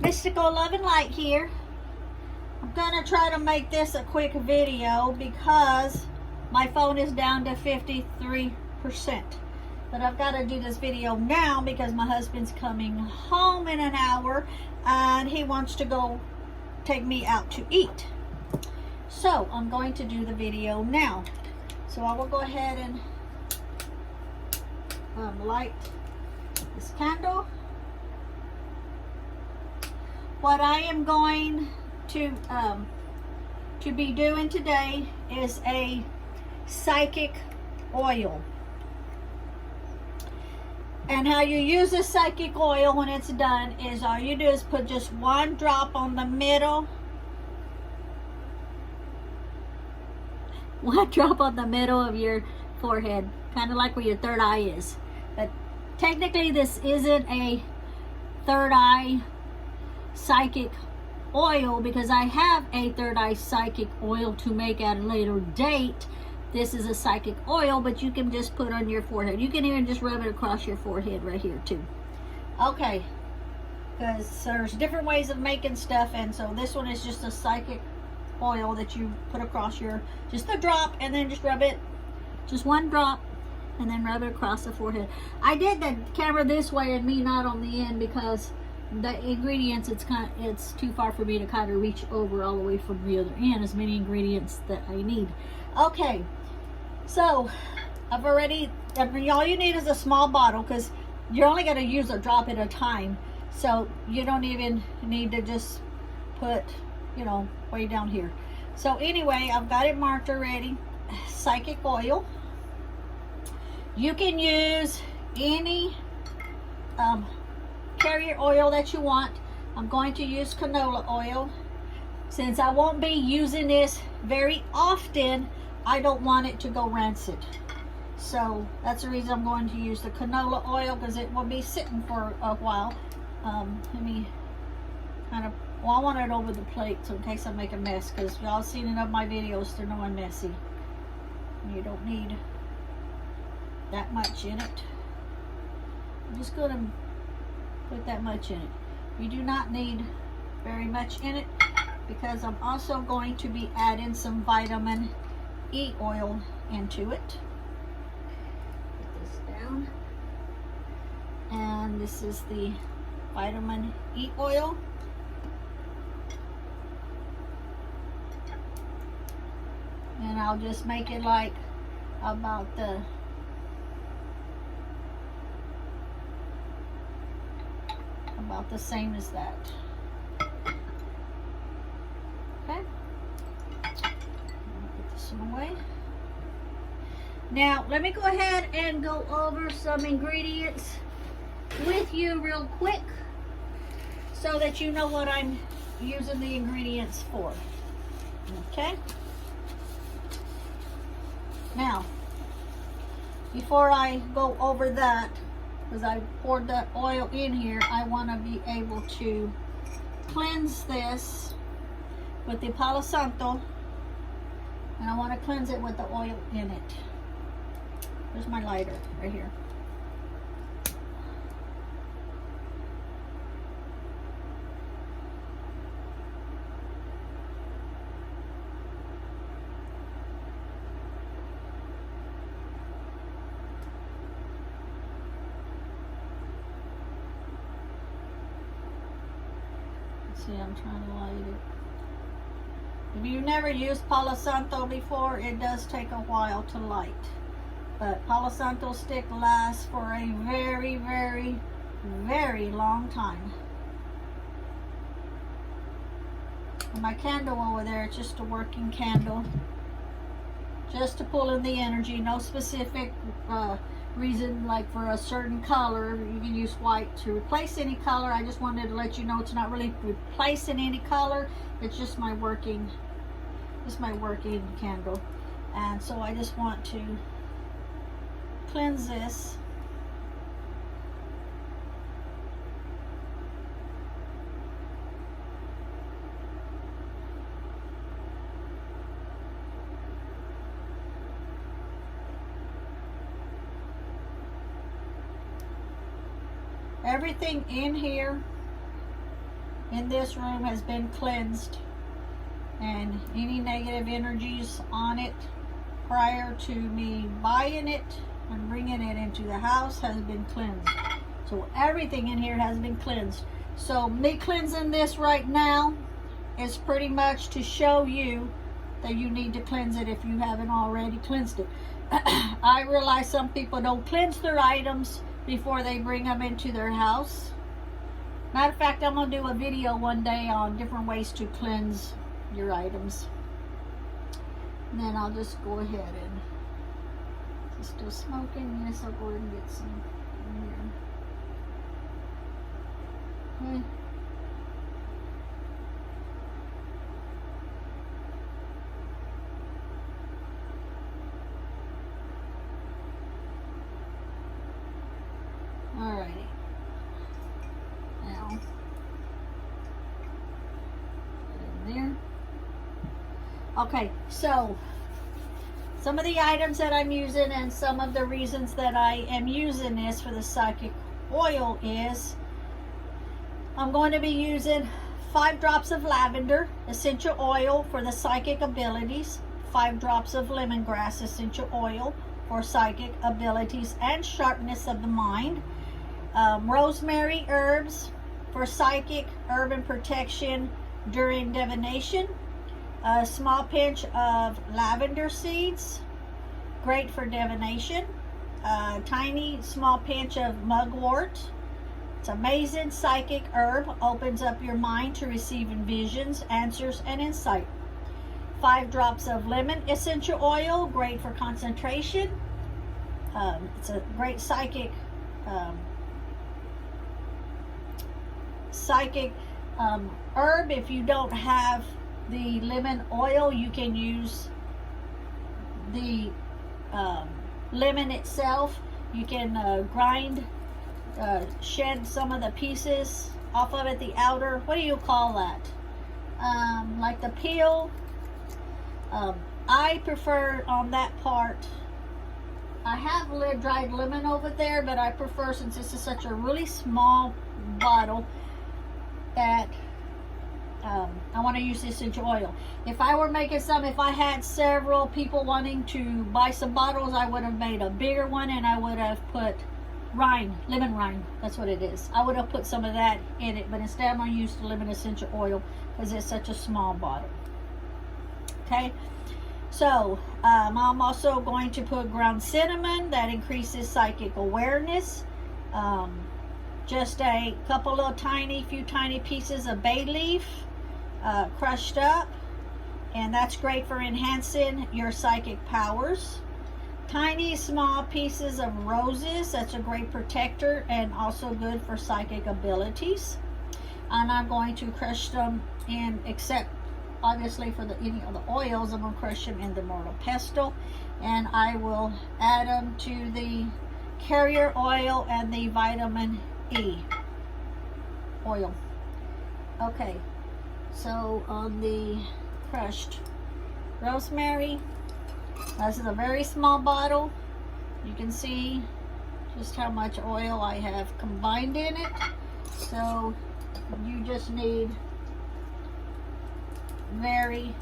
Mystical Love and Light here. I'm gonna try to make this a quick video because my phone is down to 53%. But I've got to do this video now because my husband's coming home in an hour and he wants to go take me out to eat. So I'm going to do the video now. So I will go ahead and light this candle. What I am going to be doing today is a psychic oil. And how you use a psychic oil when it's done is all you do is put just one drop on the middle. One drop on the middle of your forehead, kind of like where your third eye is. But technically this isn't a third eye psychic oil because I have a third eye psychic oil to make at a later date. This is a psychic oil, but you can just put on your forehead. You can even just rub it across your forehead right here too. Okay, because there's different ways of making stuff, and so this one is just a psychic oil that you put across your, just a drop, and then just rub it, just one drop, and then rub it across the forehead. I did the camera this way and me not on the end because the ingredients, it's too far for me to kind of reach over all the way from the other end, as many ingredients that I need. Okay, so I've already, all you need is a small bottle because you're only going to use a drop at a time. So you don't even need to just put, you know, way down here. So anyway, I've got it marked already. Psychic oil. You can use any carrier oil that you want. I'm going to use canola oil. Since I won't be using this very often, I don't want it to go rancid. So that's the reason I'm going to use the canola oil, because it will be sitting for a while. Let me kind of, well, I want it over the plate so in case I make a mess, because y'all seen enough of my videos to know I'm messy. You don't need that much in it. I'm just going to put that much in it. You do not need very much in it because I'm also going to be adding some vitamin E oil into it. Put this down. And this is the vitamin E oil. And I'll just make it like about the same as that. Okay. Put this one away. Now, let me go ahead and go over some ingredients with you real quick so that you know what I'm using the ingredients for. Okay? Now, before I go over that, because I poured that oil in here, I want to be able to cleanse this with the Palo Santo, and I want to cleanse it with the oil in it. There's my lighter right here. See, I'm trying to light it. If you've never used Palo Santo before, it does take a while to light. But Palo Santo stick lasts for a very, very, very long time. And my candle over there, it's just a working candle. Just to pull in the energy, no specific reason like for a certain color. You can use white to replace any color. I just wanted to let you know it's not really replacing any color. It's just my working candle. And so I just want to cleanse this. Everything in here in this room has been cleansed, and any negative energies on it prior to me buying it and bringing it into the house has been cleansed. So everything in here has been cleansed. So me cleansing this right now is pretty much to show you that you need to cleanse it if you haven't already cleansed it. I realize some people don't cleanse their items before they bring them into their house. Matter of fact, I'm going to do a video one day on different ways to cleanse your items. And then I'll just go ahead and... Is it still smoking? Yes, I'll go ahead and get some in here. Okay. Alrighty. Now, put it in there. Okay, so some of the items that I'm using and some of the reasons that I am using this for the psychic oil is I'm going to be using 5 drops of lavender essential oil for the psychic abilities, 5 drops of lemongrass essential oil for psychic abilities and sharpness of the mind, rosemary herbs for psychic urban protection during divination, a small pinch of lavender seeds, great for divination, a tiny small pinch of mugwort. It's amazing psychic herb, opens up your mind to receiving visions, answers, and insight. 5 drops of lemon essential oil, great for concentration. It's a great psychic herb. If you don't have the lemon oil, you can use the lemon itself. You can grind, shed some of the pieces off of it, the outer, what do you call that? Like the peel. I prefer on that part, I have dried lemon over there, but I prefer, since this is such a really small bottle, that I want to use the essential oil. If I were making some, if I had several people wanting to buy some bottles, I would have made a bigger one, and I would have put rind, lemon rind, that's what it is. I would have put some of that in it, but instead I'm going to use the lemon essential oil because it's such a small bottle. Okay, so I'm also going to put ground cinnamon that increases psychic awareness. Just a couple of few tiny pieces of bay leaf crushed up, and that's great for enhancing your psychic powers. Tiny small pieces of roses, that's a great protector and also good for psychic abilities. And I'm going to crush them in, except obviously for any of the oils, I'm going to crush them in the mortal pestle, and I will add them to the carrier oil and the vitamin E oil. Okay, so on the crushed rosemary, this is a very small bottle. You can see just how much oil I have combined in it. So you just need very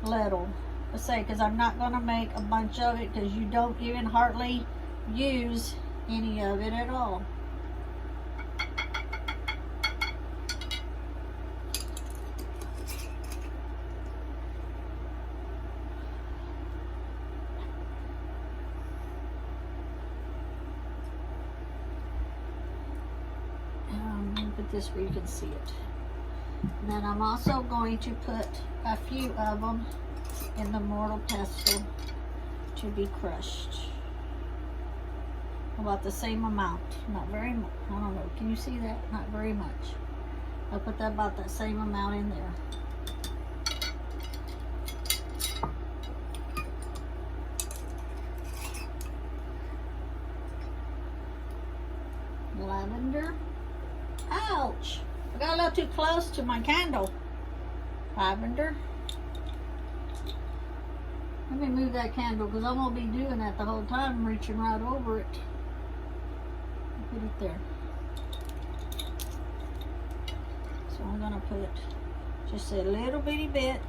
little. Let's say, because I'm not going to make a bunch of it, because you don't even hardly use any of it at all. Put this where you can see it. And then I'm also going to put a few of them in the mortal pestle to be crushed. About the same amount. Not very much. I don't know. Can you see that? Not very much. I'll put that about that same amount in there. Lavender. Ouch! I got a little too close to my candle. Lavender. Let me move that candle, because I'm going to be doing that the whole time, reaching right over it. Put it there. So So I'm going to put just a little bitty bit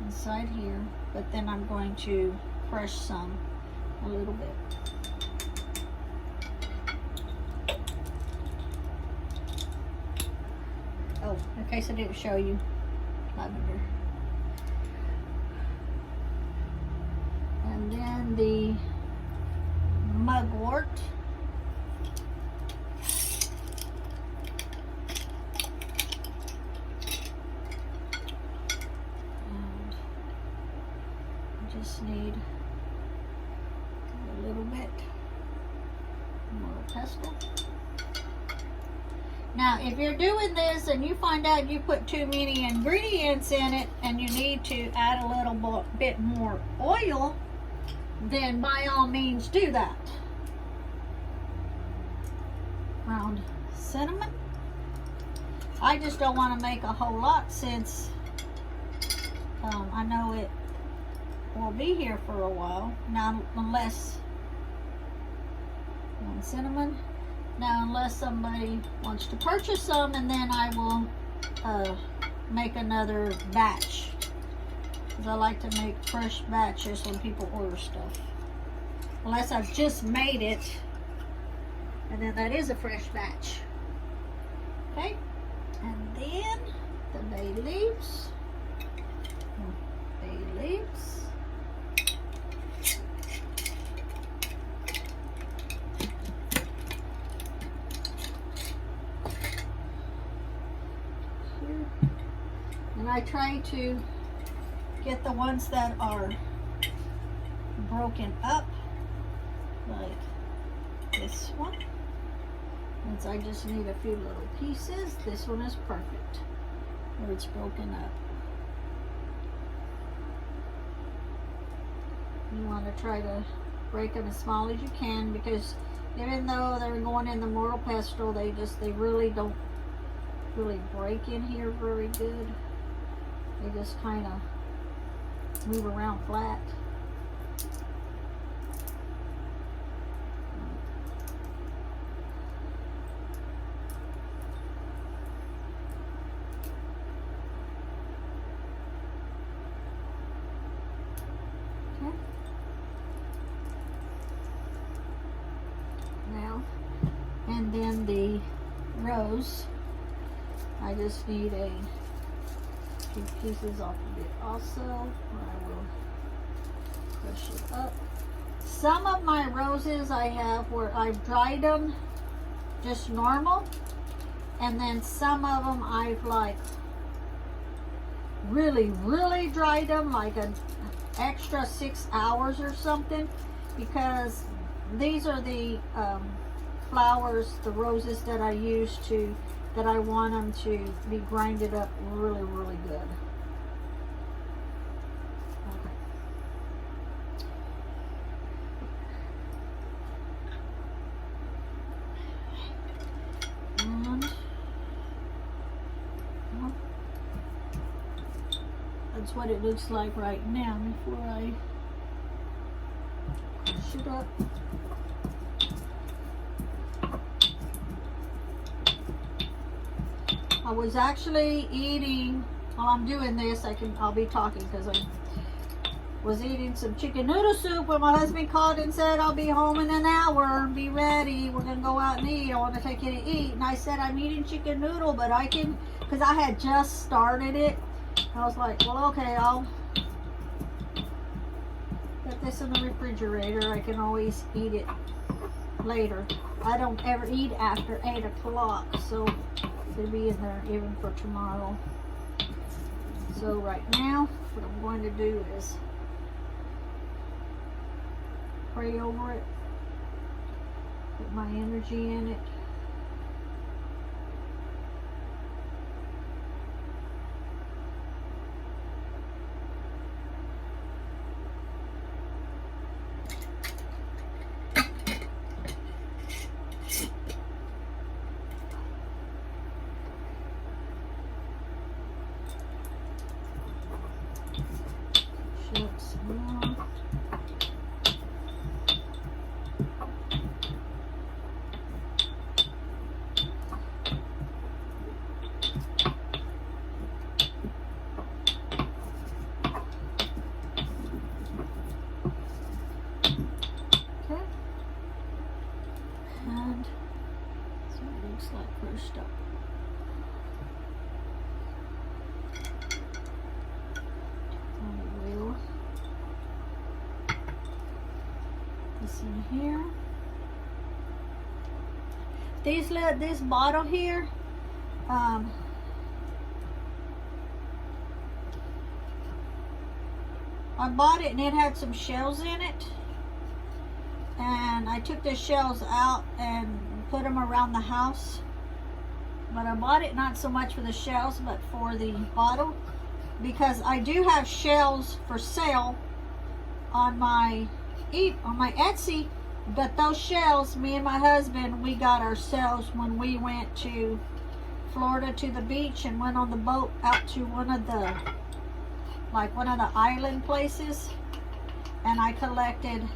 inside here, but then I'm going to crush some a little bit. Oh, in case I didn't show you, lavender. And then the mugwort. And I just need a little bit more pestle. Now, if you're doing this and you find out you put too many ingredients in it and you need to add a little bit more oil, then by all means do that. Ground cinnamon. I just don't want to make a whole lot since I know it will be here for a while. Now, unless cinnamon. Now, unless somebody wants to purchase some, and then I will make another batch. Because I like to make fresh batches when people order stuff. Unless I've just made it, and then that is a fresh batch. Okay? And then the bay leaves. Bay leaves. And I try to get the ones that are broken up, like this one. Since I just need a few little pieces, this one is perfect where it's broken up. You want to try to break them as small as you can, because even though they're going in the mortal pestle, they really don't really break in here very good. They just kind of move around flat. Okay. Now, and then the rose, I just need a few pieces off of it also. I will push it up. Some of my roses I have where I've dried them just normal, and then some of them I've like really dried them, like an extra 6 hours or something, because these are the flowers, the roses that I use that I want them to be grinded up really good. Okay. And well, that's what it looks like right now before I push it up. I was actually eating, while I'm doing this, I'll be talking because I was eating some chicken noodle soup when my husband called and said, I'll be home in an hour, be ready, we're going to go out and eat, I want to take you to eat. And I said, I'm eating chicken noodle, but I can, because I had just started it. I was like, well, okay, I'll put this in the refrigerator. I can always eat it later. I don't ever eat after 8 o'clock, so it'll be in there even for tomorrow. So right now, what I'm going to do is pray over it, put my energy in it. looks like crushed up. This in here. This bottle here, I bought it and it had some shells in it, and I took the shells out and put them around the house. But I bought it not so much for the shells but for the bottle, because I do have shells for sale on my Etsy. But those shells, me and my husband, we got ourselves when we went to Florida to the beach and went on the boat out to one of the island places, and I collected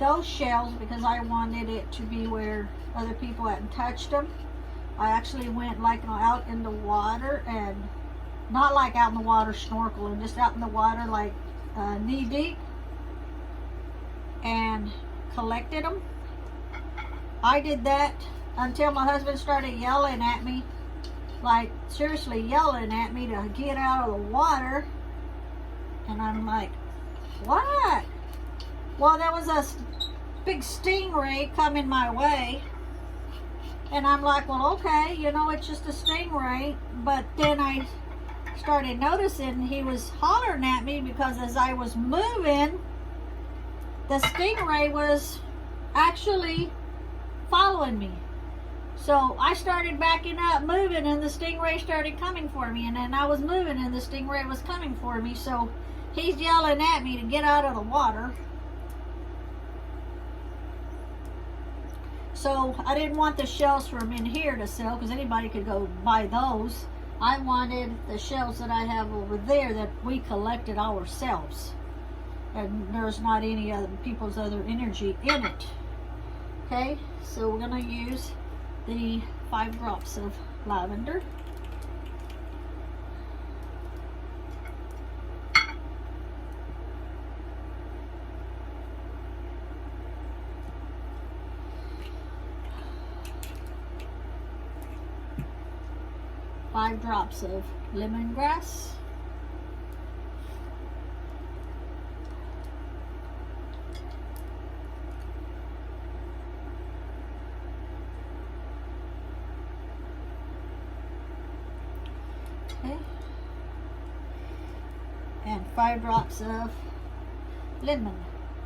those shells because I wanted it to be where other people hadn't touched them. I actually went like out in the water, and not like out in the water snorkeling, just out in the water like knee deep, and collected them. I did that until my husband started yelling at me, like seriously yelling at me to get out of the water. And I'm like, what? Well, there was a big stingray coming my way, and I'm like, well, okay, you know, it's just a stingray. But then I started noticing he was hollering at me because as I was moving, the stingray was actually following me. So I started backing up, moving, and the stingray started coming for me. And then I was moving and the stingray was coming for me. So he's yelling at me to get out of the water. So I didn't want the shells from in here to sell because anybody could go buy those. I wanted the shells that I have over there that we collected ourselves. And there's not any other people's other energy in it. Okay, so we're gonna use the 5 drops of lavender. Five drops of lemongrass. And 5 drops of lemon.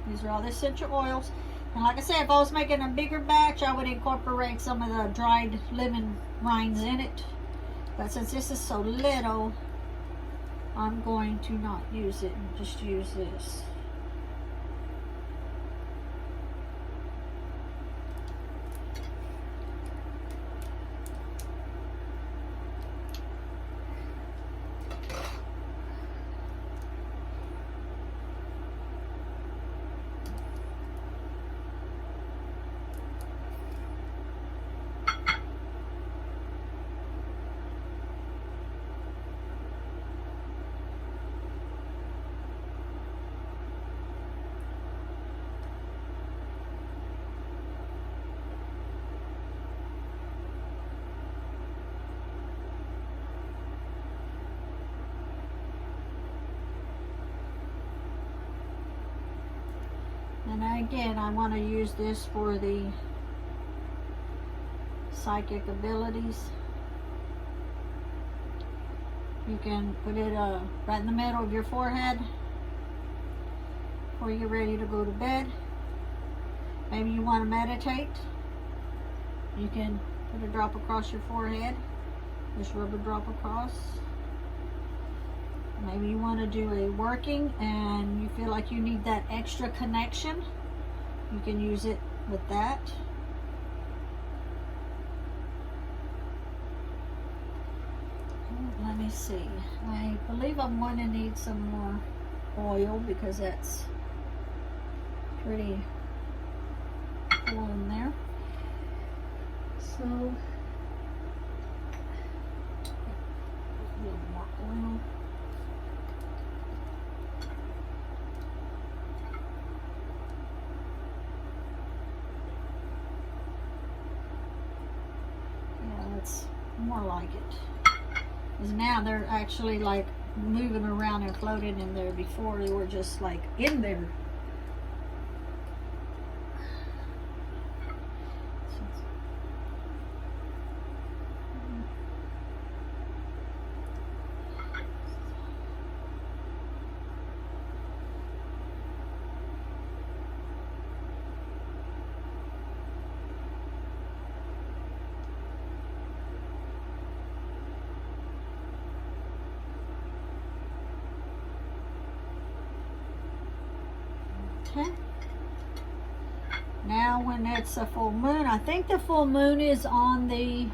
These are all the essential oils. And like I said, if I was making a bigger batch, I would incorporate some of the dried lemon rinds in it. But since this is so little, I'm going to not use it and just use this. And again, I want to use this for the psychic abilities. You can put it right in the middle of your forehead before you're ready to go to bed. Maybe you want to meditate. You can put a drop across your forehead. Just rub a drop across. Maybe you want to do a working and you feel like you need that extra connection. You can use it with that. Let me see. I believe I'm going to need some more oil because that's pretty full in there. So, a little more oil. That's more like it. Because now they're actually like moving around and floating in there. Before they were just like in there. Okay. Now when it's a full moon, I think the full moon is on the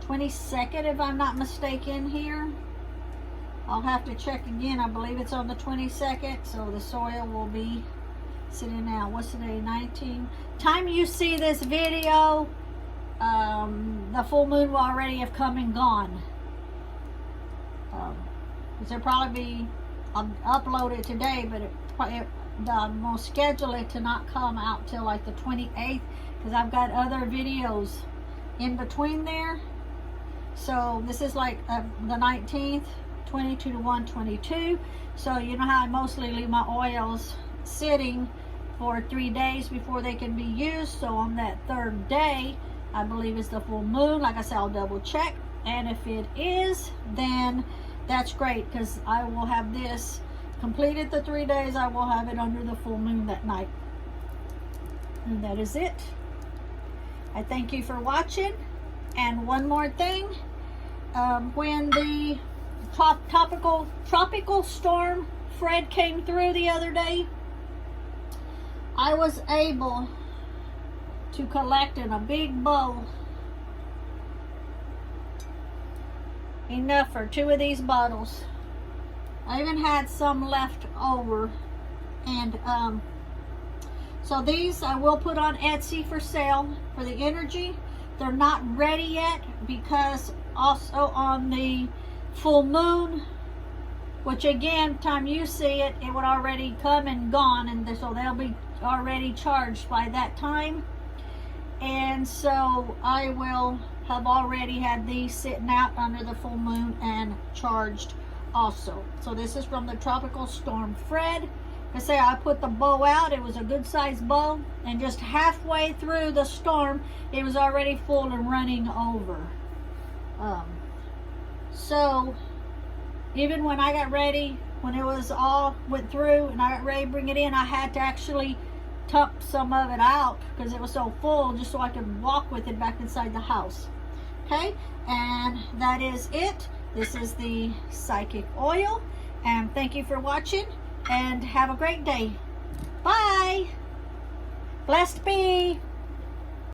22nd, if I'm not mistaken here. I'll have to check again. I believe it's on the 22nd, so the soil will be sitting out. What's today? 19. Time you see this video, the full moon will already have come and gone. Because it'll probably be, I'll upload it today, but I'm going to schedule it to not come out till like the 28th, because I've got other videos in between there. So this is like the 19th, 22 to 1, 22. So you know how I mostly leave my oils sitting for 3 days before they can be used. So on that third day, I believe it's the full moon. Like I said, I'll double check. And if it is, then that's great, because I will have this completed the 3 days. I will have it under the full moon that night. And that is it. I thank you for watching. And one more thing, when the tropical storm Fred came through the other day, I was able to collect in a big bowl enough for 2 of these bottles. I even had some left over, and so these I will put on Etsy for sale for the energy. They're not ready yet, because also on the full moon, which again, time you see it, it would already come and gone, and so they'll be already charged by that time. And so I will have already had these sitting out under the full moon and charged also. So this is from the tropical storm Fred. I say I put the bow out. It was a good sized bow, and just halfway through the storm it was already full and running over. So even when I got ready, when it was all went through and I got ready to bring it in, I had to actually dump some of it out because it was so full, just so I could walk with it back inside the house. Okay, and that is it. This is the psychic oil, and thank you for watching, and have a great day. Bye. Blessed be.